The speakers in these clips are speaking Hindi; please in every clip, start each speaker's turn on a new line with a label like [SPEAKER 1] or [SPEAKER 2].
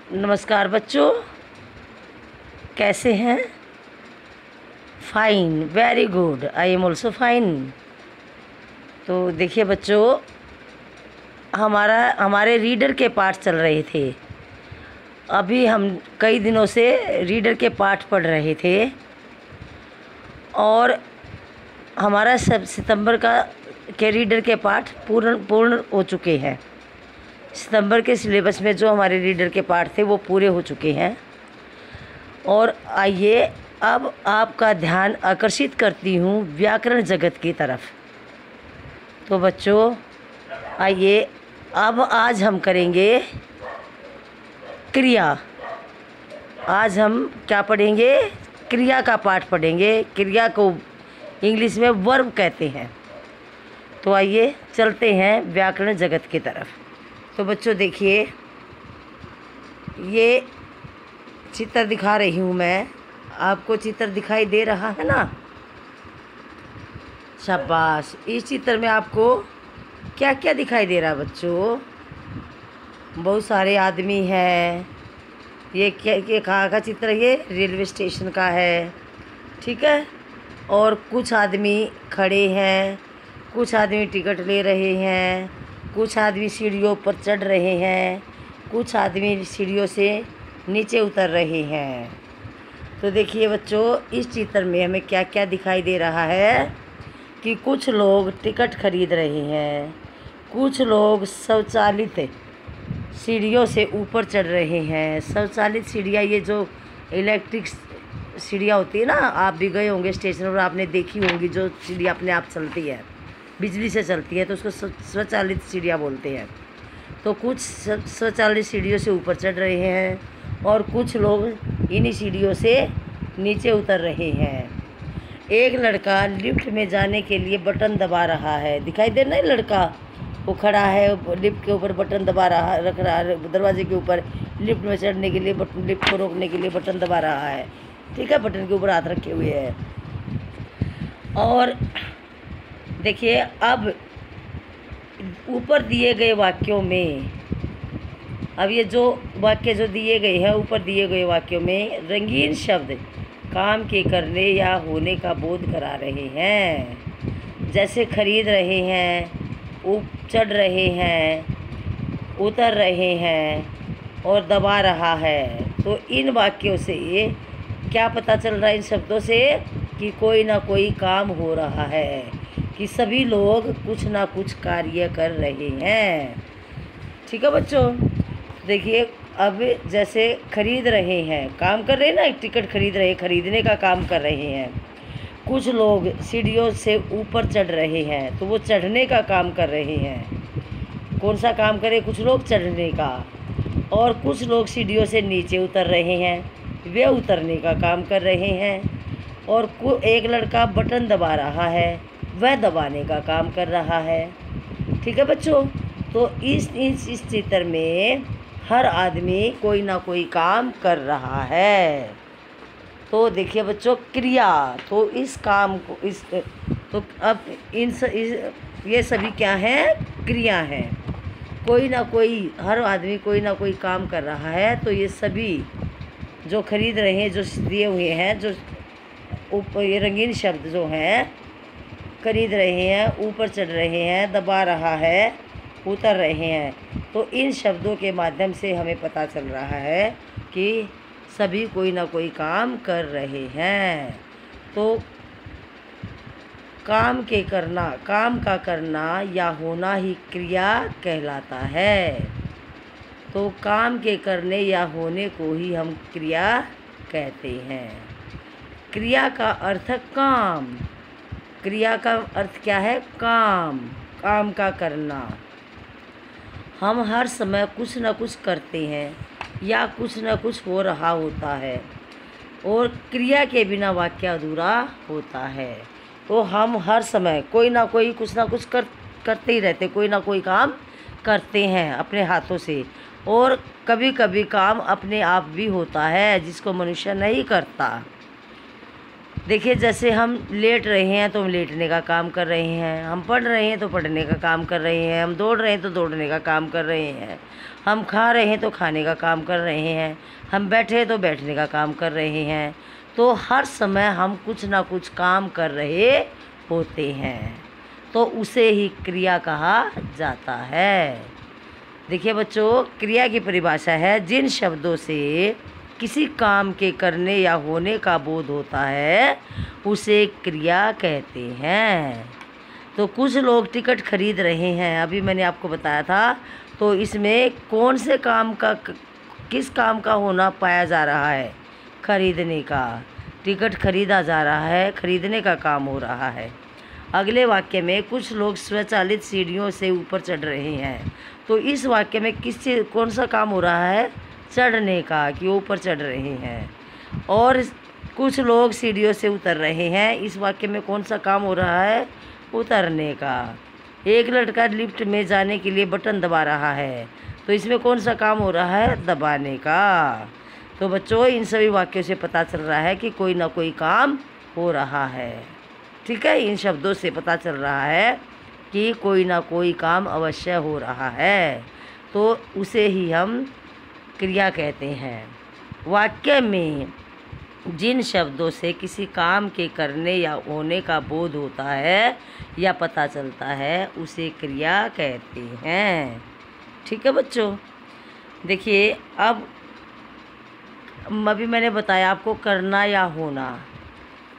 [SPEAKER 1] नमस्कार बच्चों, कैसे हैं? Fine, very good, I am also fine. तो देखिए बच्चों, हमारे रीडर के पाठ चल रहे थे। अभी हम कई दिनों से रीडर के पाठ पढ़ रहे थे और हमारा सब सितंबर के रीडर के पाठ पूर्ण हो चुके हैं। सितंबर के सिलेबस में जो हमारे रीडर के पाठ थे वो पूरे हो चुके हैं। और आइए अब आपका ध्यान आकर्षित करती हूँ व्याकरण जगत की तरफ। तो बच्चों आइए, अब आज हम करेंगे क्रिया। आज हम क्या पढ़ेंगे? क्रिया का पाठ पढ़ेंगे। क्रिया को इंग्लिश में वर्ब कहते हैं। तो आइए चलते हैं व्याकरण जगत की तरफ। तो बच्चों देखिए, ये चित्र दिखा रही हूँ मैं आपको। चित्र दिखाई दे रहा है ना? शाबाश। इस चित्र में आपको क्या क्या दिखाई दे रहा है बच्चों? बहुत सारे आदमी हैं। ये कहाँ का चित्र? ये रेलवे स्टेशन का है, ठीक है। और कुछ आदमी खड़े हैं, कुछ आदमी टिकट ले रहे हैं, कुछ आदमी सीढ़ियों पर चढ़ रहे हैं, कुछ आदमी सीढ़ियों से नीचे उतर रहे हैं। तो देखिए बच्चों, इस चित्र में हमें क्या क्या दिखाई दे रहा है कि कुछ लोग टिकट खरीद रहे हैं, कुछ लोग स्वचालित सीढ़ियों से ऊपर चढ़ रहे हैं। स्वचालित सीढ़ियाँ, ये जो इलेक्ट्रिक सीढ़ियाँ होती है ना, आप भी गए होंगे स्टेशन पर, आपने देखी होंगी, जो सीढ़ी अपने आप चलती है, बिजली से चलती है, तो उसको स्वचालित सीढ़ियाँ बोलते हैं। तो कुछ स्वचालित सीढ़ियों से ऊपर चढ़ रहे हैं और कुछ लोग इन्हीं सीढ़ियों से नीचे उतर रहे हैं। एक लड़का लिफ्ट में जाने के लिए बटन दबा रहा है। दिखाई दे रहा है? लड़का वो खड़ा है, लिफ्ट के ऊपर बटन रख रहा है, दरवाजे के ऊपर लिफ्ट में चढ़ने के लिए लिफ्ट को रोकने के लिए बटन दबा रहा है, ठीक है। बटन के ऊपर हाथ रखे हुए है। और देखिए, अब ऊपर दिए गए वाक्यों में, अब ये जो वाक्य जो दिए गए हैं, ऊपर दिए गए वाक्यों में रंगीन शब्द काम के करने या होने का बोध करा रहे हैं। जैसे खरीद रहे हैं, चढ़ रहे हैं, उतर रहे हैं और दबा रहा है। तो इन वाक्यों से क्या पता चल रहा है? इन शब्दों से कि कोई ना कोई काम हो रहा है, कि सभी लोग कुछ ना कुछ कार्य कर रहे हैं, ठीक है बच्चों। देखिए, अब जैसे खरीद रहे हैं, काम कर रहे हैं ना, एक टिकट खरीद रहे हैं, खरीदने का काम कर रहे हैं। कुछ लोग सीढ़ियों से ऊपर चढ़ रहे हैं, तो वो चढ़ने का काम कर रहे हैं। कौन सा काम करे? कुछ लोग चढ़ने का, और कुछ लोग सीढ़ियों से नीचे उतर रहे हैं, वे उतरने का काम कर रहे हैं। और एक लड़का बटन दबा रहा है, वह दबाने का काम कर रहा है, ठीक है बच्चों। तो इस चित्र में हर आदमी कोई ना कोई काम कर रहा है। तो देखिए बच्चों, क्रिया, तो इस काम को तो अब ये सभी क्या हैं? क्रिया हैं। कोई ना कोई, हर आदमी कोई ना कोई काम कर रहा है। तो ये सभी जो खरीद रहे हैं, जो दिए हुए हैं, जो ऊपर ये रंगीन शब्द जो हैं, खरीद रहे हैं, ऊपर चढ़ रहे हैं, दबा रहा है, उतर रहे हैं। तो इन शब्दों के माध्यम से हमें पता चल रहा है कि सभी कोई ना कोई काम कर रहे हैं। तो काम का करना या होना ही क्रिया कहलाता है। तो काम के करने या होने को ही हम क्रिया कहते हैं। क्रिया का अर्थ काम। क्रिया का अर्थ क्या है? काम, काम का करना। हम हर समय कुछ न कुछ करते हैं या कुछ न कुछ हो रहा होता है, और क्रिया के बिना वाक्य अधूरा होता है। तो हम हर समय कोई ना कोई कुछ ना कुछ करते ही रहते, कोई ना कोई काम करते हैं अपने हाथों से। और कभी कभी काम अपने आप भी होता है, जिसको मनुष्य नहीं करता। देखिए जैसे हम लेट रहे हैं तो हम लेटने का काम कर रहे हैं, हम पढ़ रहे हैं तो पढ़ने का काम कर रहे हैं, हम दौड़ रहे हैं तो दौड़ने का काम कर रहे हैं, हम खा रहे हैं तो खाने का काम कर रहे हैं, हम बैठे हैं तो बैठने का काम कर रहे हैं। तो हर समय हम कुछ ना कुछ काम कर रहे होते हैं, तो उसे ही क्रिया कहा जाता है। देखिए बच्चों, क्रिया की परिभाषा है जिन शब्दों से किसी काम के करने या होने का बोध होता है उसे क्रिया कहते हैं। तो कुछ लोग टिकट खरीद रहे हैं, अभी मैंने आपको बताया था, तो इसमें कौन से काम का, किस काम का होना पाया जा रहा है? खरीदने का। टिकट खरीदा जा रहा है, खरीदने का काम हो रहा है। अगले वाक्य में कुछ लोग स्वचालित सीढ़ियों से ऊपर चढ़ रहे हैं, तो इस वाक्य में कौन सा काम हो रहा है? चढ़ने का, कि ऊपर चढ़ रहे हैं। और कुछ लोग सीढ़ियों से उतर रहे हैं, इस वाक्य में कौन सा काम हो रहा है? उतरने का। एक लड़का लिफ्ट में जाने के लिए बटन दबा रहा है, तो इसमें कौन सा काम हो रहा है? दबाने का। तो बच्चों, इन सभी वाक्यों से पता चल रहा है कि कोई ना कोई काम हो रहा है। ठीक है, इन शब्दों से पता चल रहा है कि कोई ना कोई काम अवश्य हो रहा है, तो उसे ही हम क्रिया कहते हैं। वाक्य में जिन शब्दों से किसी काम के करने या होने का बोध होता है या पता चलता है उसे क्रिया कहते हैं। ठीक है बच्चों, देखिए अब अभी मैंने बताया आपको करना या होना।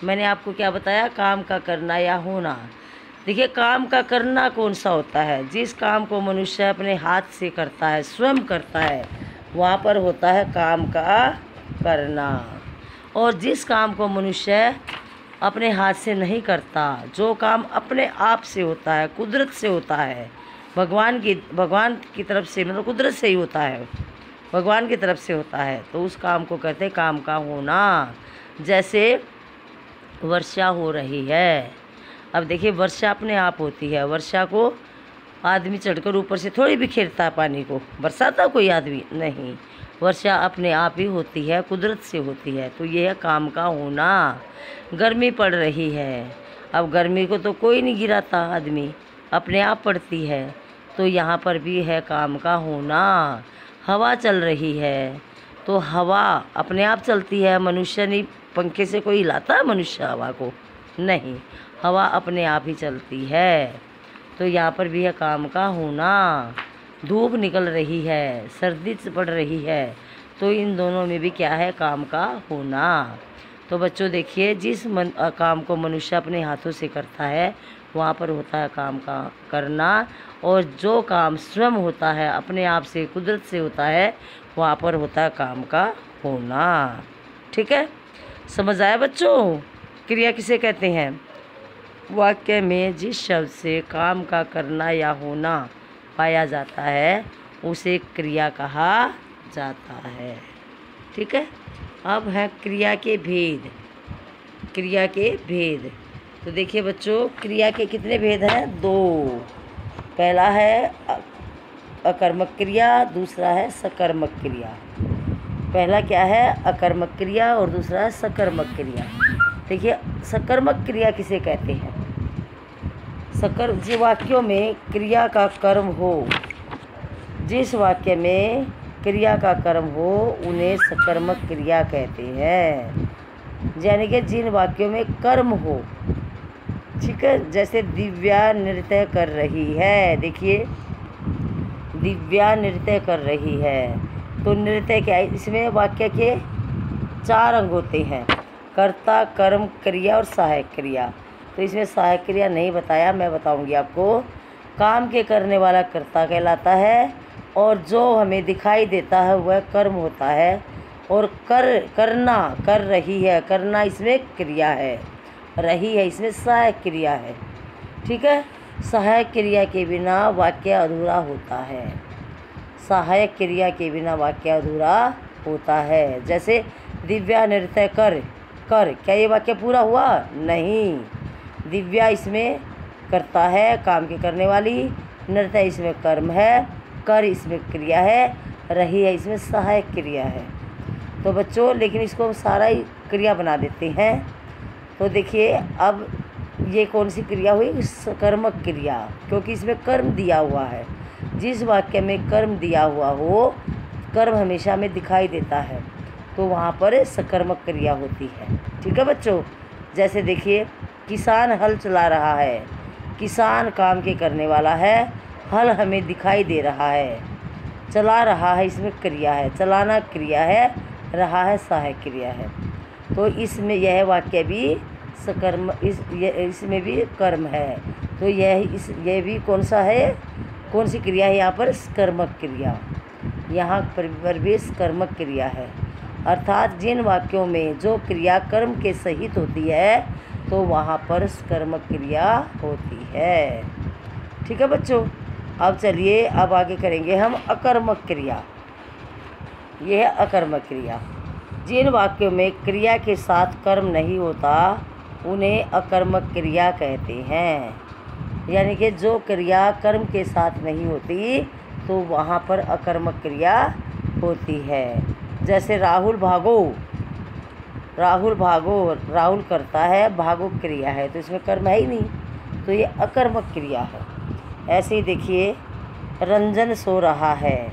[SPEAKER 1] मैंने आपको क्या बताया? काम का करना या होना। देखिए, काम का करना कौन सा होता है? जिस काम को मनुष्य अपने हाथ से करता है, स्वयं करता है, वहाँ पर होता है काम का करना। और जिस काम को मनुष्य अपने हाथ से नहीं करता, जो काम अपने आप से होता है, कुदरत से होता है, भगवान की तरफ से, मतलब कुदरत से ही होता है, भगवान की तरफ से होता है, तो उस काम को कहते हैं काम का होना। जैसे वर्षा हो रही है। अब देखिए, वर्षा अपने आप होती है, वर्षा को आदमी चढ़कर ऊपर से थोड़ी बिखेरता है पानी को, बरसाता कोई आदमी नहीं, वर्षा अपने आप ही होती है, कुदरत से होती है। तो यह है काम का होना। गर्मी पड़ रही है, अब गर्मी को तो कोई नहीं गिराता, आदमी अपने आप पड़ती है, तो यहाँ पर भी है काम का होना। हवा चल रही है, तो हवा अपने आप चलती है, मनुष्य नहीं, पंखे से कोई हिलाता है मनुष्य हवा को? नहीं, हवा अपने आप ही चलती है, तो यहाँ पर भी है काम का होना। धूप निकल रही है, सर्दी पड़ रही है, तो इन दोनों में भी क्या है? काम का होना। तो बच्चों देखिए, जिस काम को मनुष्य अपने हाथों से करता है वहाँ पर होता है काम का करना, और जो काम स्वयं होता है, अपने आप से, कुदरत से होता है, वहाँ पर होता है काम का होना। ठीक है, समझ आया बच्चों? क्रिया किसे कहते हैं? वाक्य में जिस शब्द से काम का करना या होना पाया जाता है उसे क्रिया कहा जाता है। ठीक है, अब है क्रिया के भेद। क्रिया के भेद, तो देखिए बच्चों, क्रिया के कितने भेद हैं? 2। पहला है अकर्मक क्रिया, दूसरा है सकर्मक क्रिया। पहला क्या है? अकर्मक क्रिया, और दूसरा है सकर्मक क्रिया। देखिए, सकर्मक क्रिया किसे कहते हैं? जिस वाक्यों में क्रिया का कर्म हो, जिस वाक्य में क्रिया का कर्म हो उन्हें सकर्मक क्रिया कहते हैं। यानी कि जिन वाक्यों में कर्म हो, ठीक है, जैसे दिव्या नृत्य कर रही है। देखिए, दिव्या नृत्य कर रही है, तो नृत्य क्या है? इसमें वाक्य के 4 अंग होते हैं, कर्ता, कर्म, क्रिया और सहायक क्रिया। तो इसमें सहायक क्रिया नहीं बताया, मैं बताऊंगी आपको। काम के करने वाला कर्ता कहलाता है, और जो हमें दिखाई देता है वह कर्म होता है, और करना, कर रही है, करना इसमें क्रिया है, रही है इसमें सहायक क्रिया है। ठीक है, सहायक क्रिया के बिना वाक्य अधूरा होता है। सहायक क्रिया के बिना वाक्य अधूरा होता है। जैसे दिव्या नृत्य कर, क्या ये वाक्य पूरा हुआ? नहीं। दिव्या इसमें करता है, काम के करने वाली, नृत्य इसमें कर्म है, कर इसमें क्रिया है, रही है इसमें सहायक क्रिया है। तो बच्चों, लेकिन इसको हम सारा ही क्रिया बना देते हैं, तो देखिए अब ये कौन सी क्रिया हुई? सकर्मक क्रिया, क्योंकि इसमें कर्म दिया हुआ है। जिस वाक्य में कर्म दिया हुआ हो, कर्म हमेशा में दिखाई देता है, तो वहाँ पर सकर्मक क्रिया होती है। ठीक है बच्चों, जैसे देखिए किसान हल चला रहा है, किसान काम के करने वाला है, हल हमें दिखाई दे रहा है, चला रहा है इसमें क्रिया है, चलाना क्रिया है, रहा है सहायक क्रिया है। तो इसमें यह वाक्य भी सकर्म, इसमें भी कर्म है। तो यह भी कौन सा है, कौन सी क्रिया है यहाँ पर? कर्मक क्रिया। यहाँ पर भी कर्मक क्रिया है, अर्थात जिन वाक्यों में जो क्रिया कर्म के सहित होती है तो वहाँ पर कर्मक क्रिया होती है। ठीक है बच्चों, अब चलिए अब आगे करेंगे हम अकर्मक क्रिया। यह है अकर्मक क्रिया। जिन वाक्यों में क्रिया के साथ कर्म नहीं होता उन्हें अकर्मक क्रिया कहते हैं। यानी कि जो क्रिया कर्म के साथ नहीं होती तो वहाँ पर अकर्मक क्रिया होती है। जैसे राहुल भागो, राहुल भागो, राहुल करता है, भागो क्रिया है, तो इसमें कर्म है ही नहीं, तो ये अकर्मक क्रिया है। ऐसे ही देखिए रंजन सो रहा है,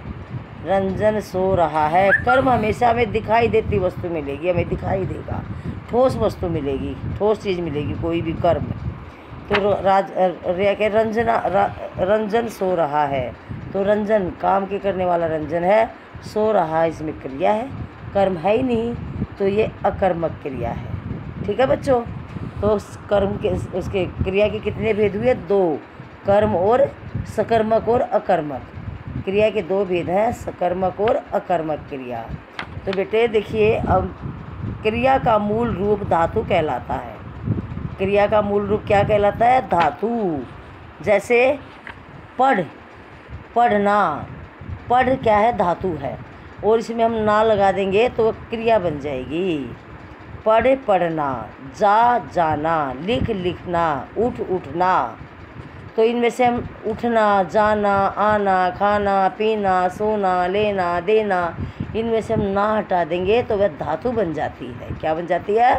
[SPEAKER 1] रंजन सो रहा है, कर्म हमेशा हमें दिखाई देती वस्तु मिलेगी, हमें दिखाई देगा, ठोस वस्तु मिलेगी, ठोस चीज़ मिलेगी, कोई भी कर्म। तो रंजन सो रहा है, तो रंजन काम के करने वाला रंजन है, सो रहा है इसमें क्रिया है, कर्म है ही नहीं, तो ये अकर्मक क्रिया है। ठीक है बच्चों, तो कर्म के उसके क्रिया के कितने भेद हुए? 2, कर्म और सकर्मक और अकर्मक। क्रिया के 2 भेद हैं, सकर्मक और अकर्मक क्रिया। तो बेटे देखिए अब क्रिया का मूल रूप धातु कहलाता है। क्रिया का मूल रूप क्या कहलाता है? धातु। जैसे पढ़, पढ़ना, पढ़ क्या है? धातु है, और इसमें हम ना लगा देंगे तो क्रिया बन जाएगी। पढ़ पढ़ना, जा जाना, लिख लिखना, उठ उठना। तो इनमें से हम उठना, जाना, आना, खाना, पीना, सोना, लेना, देना, इनमें से हम ना हटा देंगे तो वह धातु बन जाती है। क्या बन जाती है?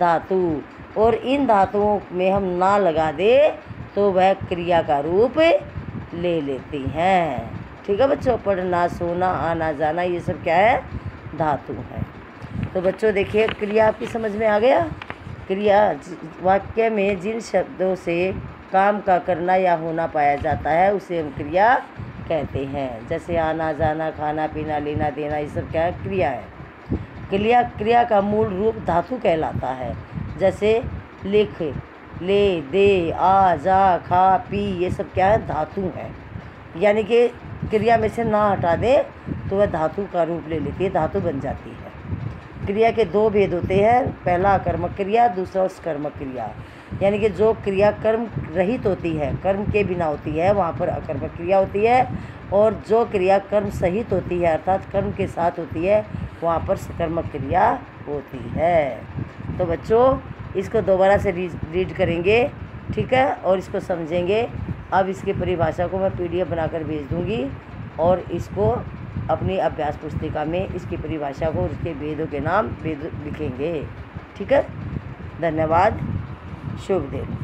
[SPEAKER 1] धातु। और इन धातुओं में हम ना लगा दे तो वह क्रिया का रूप ले लेती हैं। ठीक है बच्चों, पढ़ना, सोना, आना, जाना, ये सब क्या है? धातु है। तो बच्चों देखिए क्रिया आपकी समझ में आ गया। क्रिया वाक्य में जिन शब्दों से काम का करना या होना पाया जाता है उसे हम क्रिया कहते हैं। जैसे आना, जाना, खाना, पीना, लेना, देना, ये सब क्या है? क्रिया है। क्रिया का मूल रूप धातु कहलाता है। जैसे लिख, ले, दे, आ, जा, खा, पी, ये सब क्या है? धातु है। यानी कि क्रिया में से ना हटा दे तो वह धातु का रूप ले लेती है, धातु बन जाती है। क्रिया के 2 भेद होते हैं, पहला कर्मक क्रिया, दूसरा सकर्मक क्रिया। यानी कि जो क्रिया कर्म रहित होती है, कर्म के बिना होती है, वहाँ पर अकर्मक क्रिया होती है, और जो क्रिया कर्म सहित होती है अर्थात कर्म के साथ होती है वहाँ पर सकर्मक क्रिया होती है। तो बच्चों इसको दोबारा से रीड करेंगे, ठीक है, और इसको समझेंगे। अब इसकी परिभाषा को मैं PDF बनाकर भेज दूँगी और इसको अपनी अभ्यास पुस्तिका में इसकी परिभाषा को, उसके भेदों के नाम लिखेंगे। ठीक है, धन्यवाद, शुभ दिन।